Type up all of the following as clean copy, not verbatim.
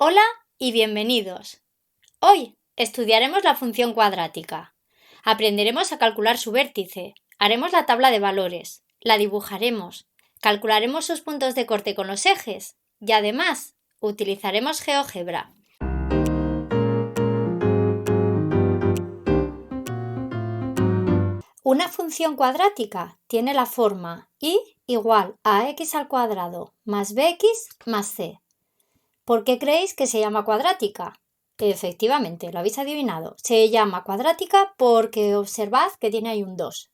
Hola y bienvenidos. Hoy estudiaremos la función cuadrática. Aprenderemos a calcular su vértice, haremos la tabla de valores, la dibujaremos, calcularemos sus puntos de corte con los ejes y además utilizaremos GeoGebra. Una función cuadrática tiene la forma y igual a x al cuadrado más bx más c. ¿Por qué creéis que se llama cuadrática? Efectivamente, lo habéis adivinado. Se llama cuadrática porque observad que tiene ahí un 2.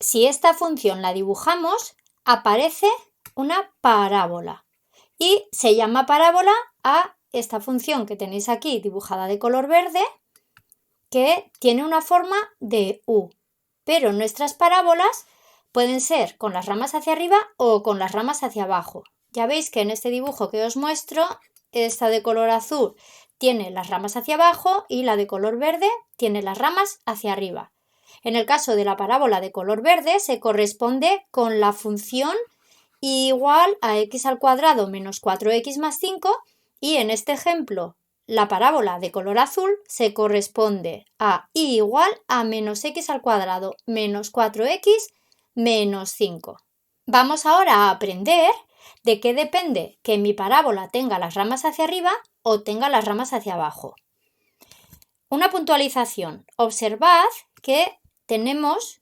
Si esta función la dibujamos, aparece una parábola. Y se llama parábola a esta función que tenéis aquí dibujada de color verde, que tiene una forma de U. Pero nuestras parábolas pueden ser con las ramas hacia arriba o con las ramas hacia abajo. Ya veis que en este dibujo que os muestro, esta de color azul tiene las ramas hacia abajo y la de color verde tiene las ramas hacia arriba. En el caso de la parábola de color verde se corresponde con la función igual a x al cuadrado menos 4x más 5 y en este ejemplo la parábola de color azul se corresponde a y igual a menos x al cuadrado menos 4x menos 5. Vamos ahora a aprender de qué depende que mi parábola tenga las ramas hacia arriba o tenga las ramas hacia abajo. Una puntualización. Observad que tenemos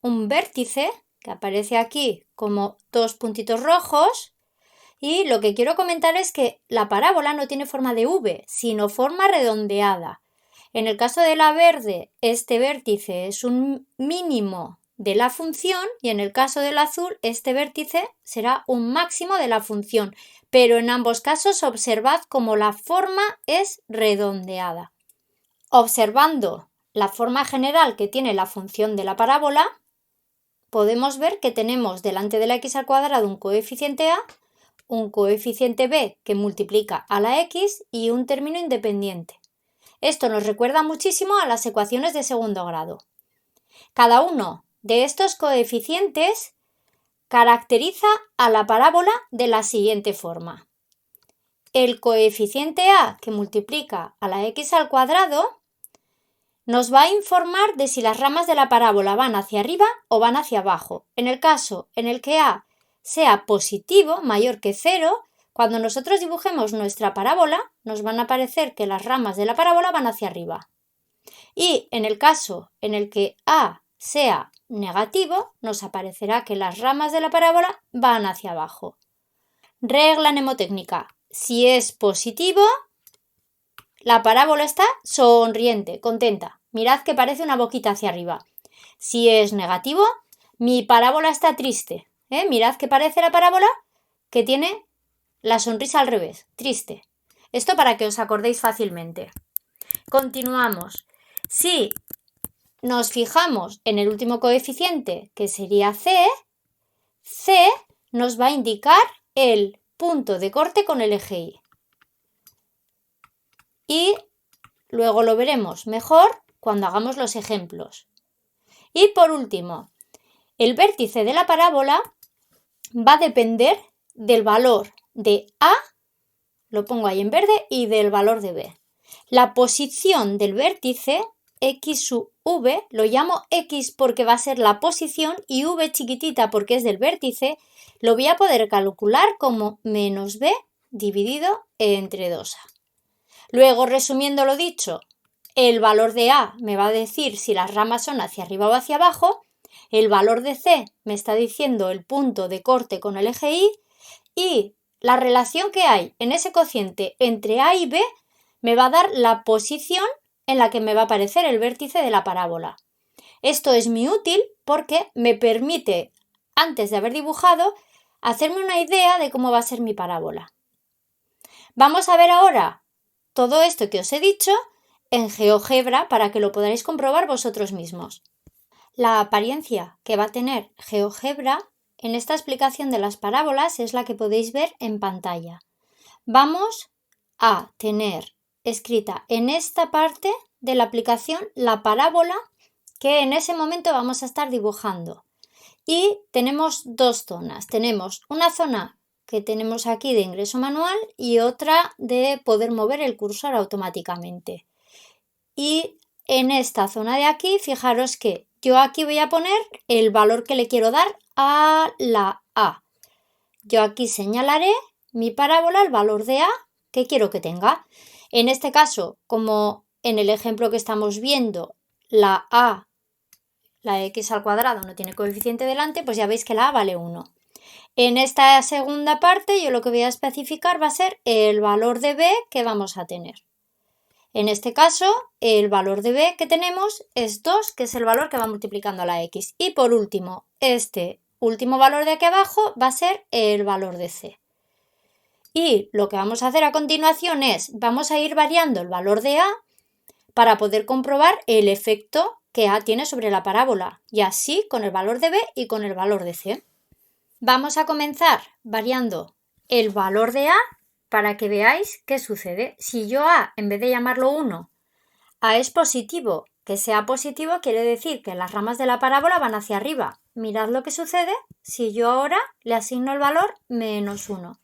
un vértice que aparece aquí como dos puntitos rojos y lo que quiero comentar es que la parábola no tiene forma de V, sino forma redondeada. En el caso de la verde, este vértice es un mínimo de la función y en el caso del azul, este vértice será un máximo de la función, pero en ambos casos observad cómo la forma es redondeada. Observando la forma general que tiene la función de la parábola, podemos ver que tenemos delante de la x al cuadrado un coeficiente a, un coeficiente b que multiplica a la x y un término independiente. Esto nos recuerda muchísimo a las ecuaciones de segundo grado. Cada uno de estos coeficientes caracteriza a la parábola de la siguiente forma. El coeficiente a que multiplica a la x al cuadrado nos va a informar de si las ramas de la parábola van hacia arriba o van hacia abajo. En el caso en el que a sea positivo, mayor que 0, cuando nosotros dibujemos nuestra parábola, nos van a aparecer que las ramas de la parábola van hacia arriba. Y en el caso en el que a sea negativo, nos aparecerá que las ramas de la parábola van hacia abajo. Regla mnemotécnica. Si es positivo, la parábola está sonriente, contenta. Mirad que parece una boquita hacia arriba. Si es negativo, mi parábola está triste. Mirad que parece la parábola que tiene la sonrisa al revés, triste. Esto para que os acordéis fácilmente. Continuamos. Si nos fijamos en el último coeficiente, que sería c, c nos va a indicar el punto de corte con el eje Y. Y luego lo veremos mejor cuando hagamos los ejemplos. Y por último, el vértice de la parábola va a depender del valor de A, lo pongo ahí en verde, y del valor de B. La posición del vértice x sub v, lo llamo x porque va a ser la posición y v chiquitita porque es del vértice, lo voy a poder calcular como menos b dividido entre 2a. Luego, resumiendo lo dicho, el valor de a me va a decir si las ramas son hacia arriba o hacia abajo, el valor de c me está diciendo el punto de corte con el eje y la relación que hay en ese cociente entre a y b me va a dar la posición en la que me va a aparecer el vértice de la parábola. Esto es muy útil porque me permite, antes de haber dibujado, hacerme una idea de cómo va a ser mi parábola. Vamos a ver ahora todo esto que os he dicho en GeoGebra para que lo podáis comprobar vosotros mismos. La apariencia que va a tener GeoGebra en esta explicación de las parábolas es la que podéis ver en pantalla. Vamos a tener escrita en esta parte de la aplicación la parábola que en ese momento vamos a estar dibujando. Y tenemos dos zonas. Tenemos una zona que tenemos aquí de ingreso manual y otra de poder mover el cursor automáticamente. Y en esta zona de aquí, fijaros que yo aquí voy a poner el valor que le quiero dar a la A. Yo aquí señalaré mi parábola, el valor de A que quiero que tenga. En este caso, como en el ejemplo que estamos viendo, la A, la x al cuadrado, no tiene coeficiente delante, pues ya veis que la A vale 1. En esta segunda parte yo lo que voy a especificar va a ser el valor de B que vamos a tener. En este caso, el valor de B que tenemos es 2, que es el valor que va multiplicando a la x. Y por último, este último valor de aquí abajo va a ser el valor de C. Y lo que vamos a hacer a continuación es, vamos a ir variando el valor de A para poder comprobar el efecto que A tiene sobre la parábola, y así con el valor de B y con el valor de C. Vamos a comenzar variando el valor de A para que veáis qué sucede. Si yo A, en vez de llamarlo 1, A es positivo, que sea positivo quiere decir que las ramas de la parábola van hacia arriba. Mirad lo que sucede si yo ahora le asigno el valor menos 1.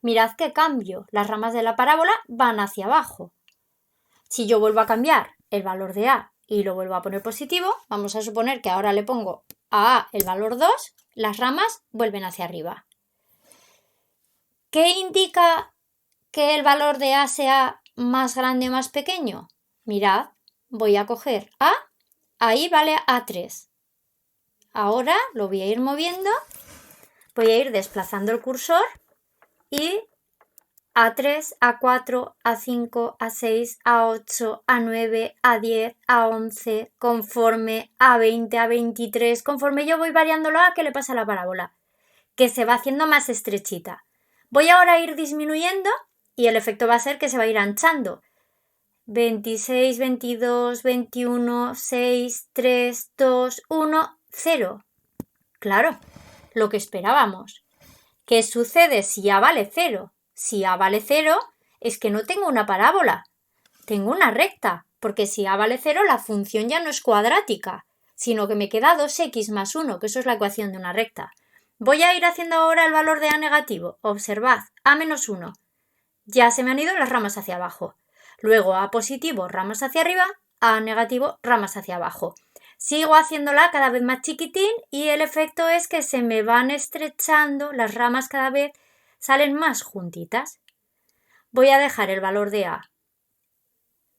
Mirad qué cambio, las ramas de la parábola van hacia abajo. Si yo vuelvo a cambiar el valor de A y lo vuelvo a poner positivo, vamos a suponer que ahora le pongo a A el valor 2, las ramas vuelven hacia arriba. ¿Qué indica que el valor de A sea más grande o más pequeño? Mirad, voy a coger A, ahí vale A3. Ahora lo voy a ir moviendo, voy a ir desplazando el cursor y A3, A4, A5, A6, A8, A9, A10, A11, conforme A20, A23, conforme yo voy variándolo a qué le pasa a la parábola, que se va haciendo más estrechita. Voy ahora a ir disminuyendo y el efecto va a ser que se va a ir anchando. 26, 22, 21, 6, 3, 2, 1, 0. Claro, lo que esperábamos. ¿Qué sucede si A vale 0? Si A vale 0 es que no tengo una parábola, tengo una recta, porque si A vale 0 la función ya no es cuadrática, sino que me queda 2x más 1, que eso es la ecuación de una recta. Voy a ir haciendo ahora el valor de A negativo. Observad, A menos 1. Ya se me han ido las ramas hacia abajo. Luego A positivo, ramas hacia arriba, A negativo, ramas hacia abajo. Sigo haciéndola cada vez más chiquitín y el efecto es que se me van estrechando, las ramas cada vez salen más juntitas. Voy a dejar el valor de A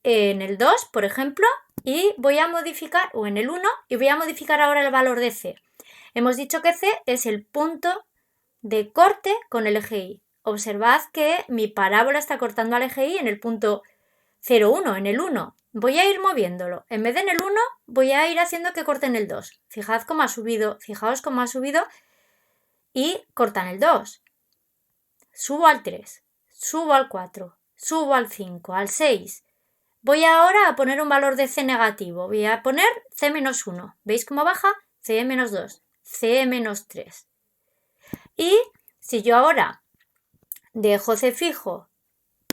en el 2, por ejemplo, y voy a modificar, o en el 1, y voy a modificar ahora el valor de C. Hemos dicho que C es el punto de corte con el eje Y. Observad que mi parábola está cortando al eje Y en el punto 0, 1, en el 1. Voy a ir moviéndolo. En vez de en el 1, voy a ir haciendo que corte en el 2. Fijaos cómo ha subido y corta en el 2. Subo al 3, subo al 4, subo al 5, al 6. Voy ahora a poner un valor de C negativo. Voy a poner C menos 1. ¿Veis cómo baja? C menos 2, C menos 3. Y si yo ahora dejo C fijo,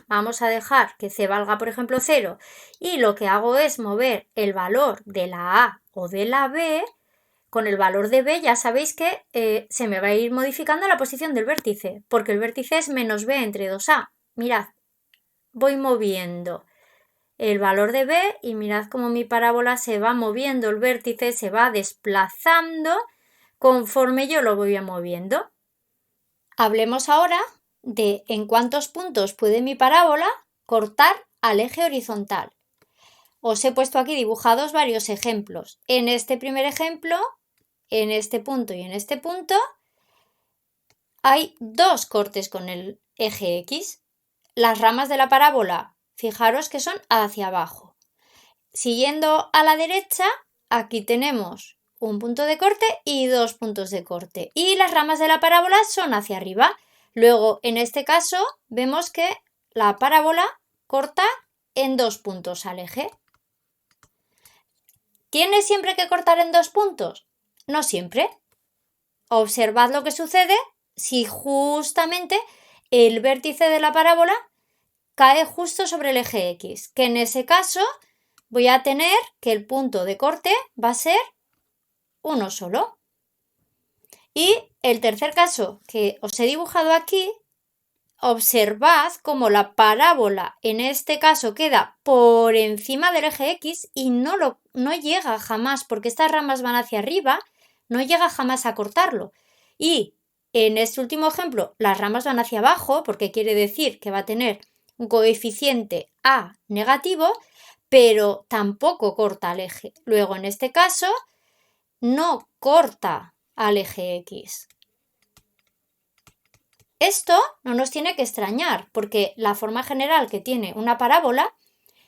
vamos a dejar que C valga, por ejemplo, 0, y lo que hago es mover el valor de la A o de la B, con el valor de B ya sabéis que se me va a ir modificando la posición del vértice, porque el vértice es menos B entre 2A. Mirad, voy moviendo el valor de B y mirad cómo mi parábola se va moviendo, el vértice se va desplazando conforme yo lo voy moviendo. Hablemos ahora de en cuántos puntos puede mi parábola cortar al eje horizontal. Os he puesto aquí dibujados varios ejemplos. En este primer ejemplo, en este punto y en este punto, hay dos cortes con el eje X. Las ramas de la parábola, fijaros que son hacia abajo. Siguiendo a la derecha, aquí tenemos un punto de corte y dos puntos de corte. Y las ramas de la parábola son hacia arriba. Luego, en este caso, vemos que la parábola corta en dos puntos al eje. ¿Tiene siempre que cortar en dos puntos? No siempre. Observad lo que sucede si justamente el vértice de la parábola cae justo sobre el eje X, que en ese caso voy a tener que el punto de corte va a ser uno solo. Y el tercer caso que os he dibujado aquí observad cómo la parábola en este caso queda por encima del eje X y no llega jamás, porque estas ramas van hacia arriba, no llega jamás a cortarlo. Y en este último ejemplo, las ramas van hacia abajo, porque quiere decir que va a tener un coeficiente A negativo, pero tampoco corta al eje. Luego, en este caso, no corta al eje X. Esto no nos tiene que extrañar, porque la forma general que tiene una parábola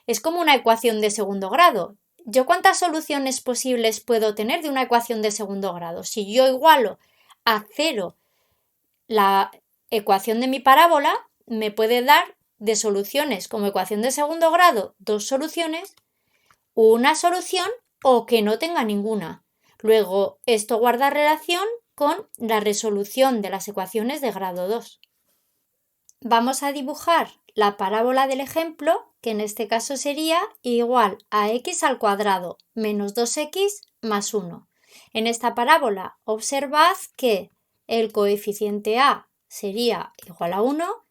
es como una ecuación de segundo grado. ¿Yo cuántas soluciones posibles puedo tener de una ecuación de segundo grado? Si yo igualo a 0 la ecuación de mi parábola, me puede dar de soluciones como ecuación de segundo grado 2 soluciones, una solución o que no tenga ninguna. Luego, esto guarda relación con la resolución de las ecuaciones de grado 2. Vamos a dibujar la parábola del ejemplo, que en este caso sería igual a x al cuadrado menos 2x más 1. En esta parábola observad que el coeficiente a sería igual a 1,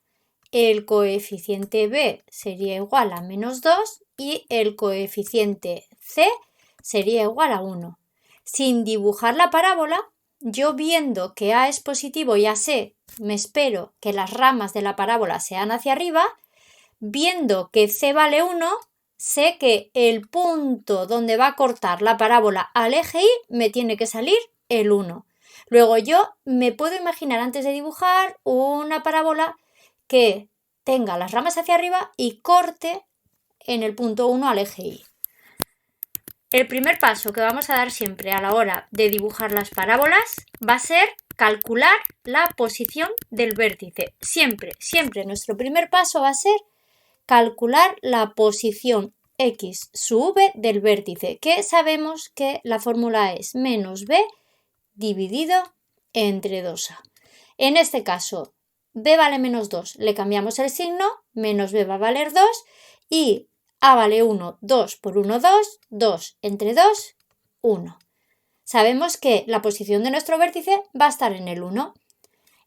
el coeficiente b sería igual a menos 2 y el coeficiente c sería igual a 1. Sin dibujar la parábola, yo viendo que a es positivo y a c me espero que las ramas de la parábola sean hacia arriba, viendo que c vale 1, sé que el punto donde va a cortar la parábola al eje y me tiene que salir el 1. Luego yo me puedo imaginar antes de dibujar una parábola que tenga las ramas hacia arriba y corte en el punto 1 al eje y. El primer paso que vamos a dar siempre a la hora de dibujar las parábolas va a ser calcular la posición del vértice. Siempre nuestro primer paso va a ser calcular la posición x sub v del vértice, que sabemos que la fórmula es menos b dividido entre 2a. En este caso, b vale menos 2, le cambiamos el signo, menos b va a valer 2 y a vale 1, 2 por 1, 2, 2 entre 2, 1. Sabemos que la posición de nuestro vértice va a estar en el 1.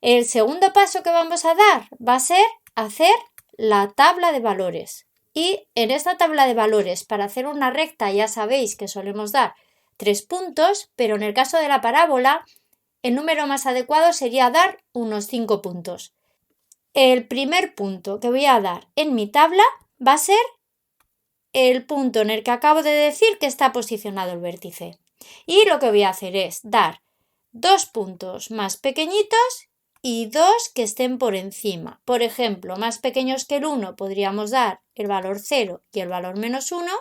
El segundo paso que vamos a dar va a ser hacer la tabla de valores. Y en esta tabla de valores, para hacer una recta, ya sabéis que solemos dar 3 puntos, pero en el caso de la parábola, el número más adecuado sería dar unos 5 puntos. El primer punto que voy a dar en mi tabla va a ser el punto en el que acabo de decir que está posicionado el vértice. Y lo que voy a hacer es dar 2 puntos más pequeñitos y 2 que estén por encima. Por ejemplo, más pequeños que el 1 podríamos dar el valor 0 y el valor menos 1,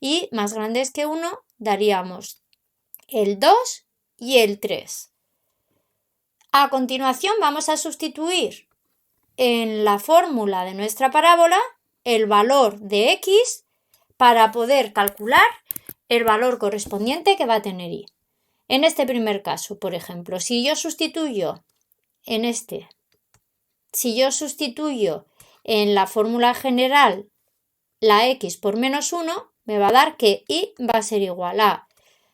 y más grandes que 1 daríamos el 2 y el 3. A continuación vamos a sustituir en la fórmula de nuestra parábola el valor de x para poder calcular el valor correspondiente que va a tener y. En este primer caso, por ejemplo, si yo sustituyo en la fórmula general la x por menos 1, me va a dar que y va a ser igual a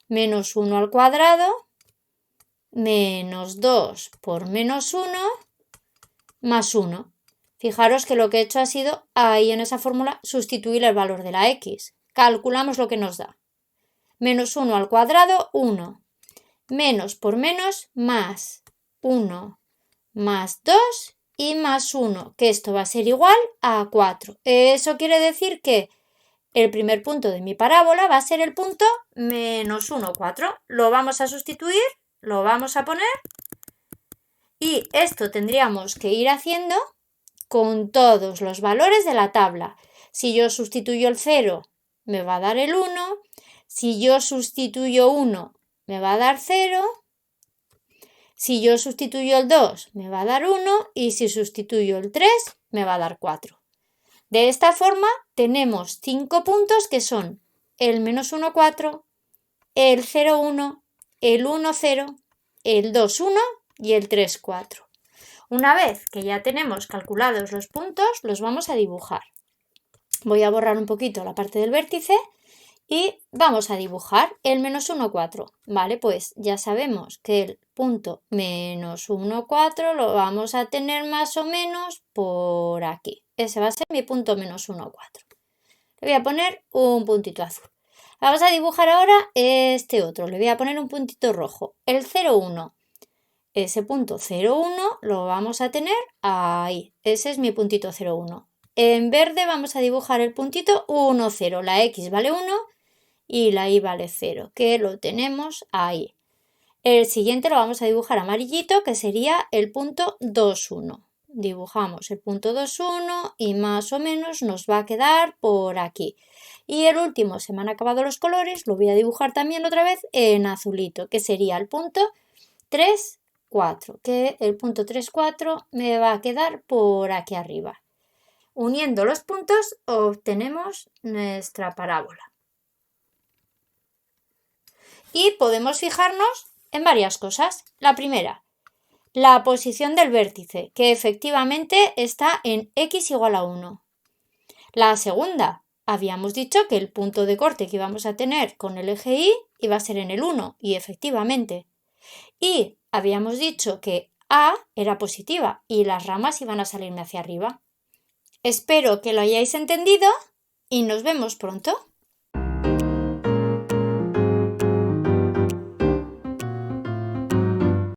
menos 1 al cuadrado menos 2 por menos 1 más 1. Fijaros que lo que he hecho ha sido, ahí en esa fórmula, sustituir el valor de la x. Calculamos lo que nos da. Menos 1 al cuadrado, 1. Menos por menos, más 1 más 2 y más 1, que esto va a ser igual a 4. Eso quiere decir que el primer punto de mi parábola va a ser el punto menos 1, 4. Lo vamos a sustituir, lo vamos a poner y esto tendríamos que ir haciendo con todos los valores de la tabla. Si yo sustituyo el 0, me va a dar el 1. Si yo sustituyo 1, me va a dar 0. Si yo sustituyo el 2, me va a dar 1. Y si sustituyo el 3, me va a dar 4. De esta forma, tenemos 5 puntos que son el menos 1, 4, el 0, 1, el 1, 0, el 2, 1 y el 3, 4. Una vez que ya tenemos calculados los puntos, los vamos a dibujar. Voy a borrar un poquito la parte del vértice Y vamos a dibujar el menos 1, 4. Vale, pues ya sabemos que el punto menos 1, 4 lo vamos a tener más o menos por aquí. Ese va a ser mi punto menos 1, 4. Le voy a poner un puntito azul. Vamos a dibujar ahora este otro. Le voy a poner un puntito rojo. El 0, 1. Ese punto 0, 1 lo vamos a tener ahí. Ese es mi puntito 0, 1. En verde vamos a dibujar el puntito 1, 0. La X vale 1 y la Y vale 0, que lo tenemos ahí. El siguiente lo vamos a dibujar amarillito, que sería el punto 2, 1. Dibujamos el punto 2, 1 y más o menos nos va a quedar por aquí. Y el último, se me han acabado los colores, lo voy a dibujar también otra vez en azulito, que sería el punto 3, 4, que el punto 3, 4 me va a quedar por aquí arriba. Uniendo los puntos obtenemos nuestra parábola. Y podemos fijarnos en varias cosas. La primera, la posición del vértice, que efectivamente está en x igual a 1. La segunda, habíamos dicho que el punto de corte que íbamos a tener con el eje Y iba a ser en el 1, y efectivamente. Y habíamos dicho que A era positiva y las ramas iban a salirme hacia arriba. Espero que lo hayáis entendido y nos vemos pronto.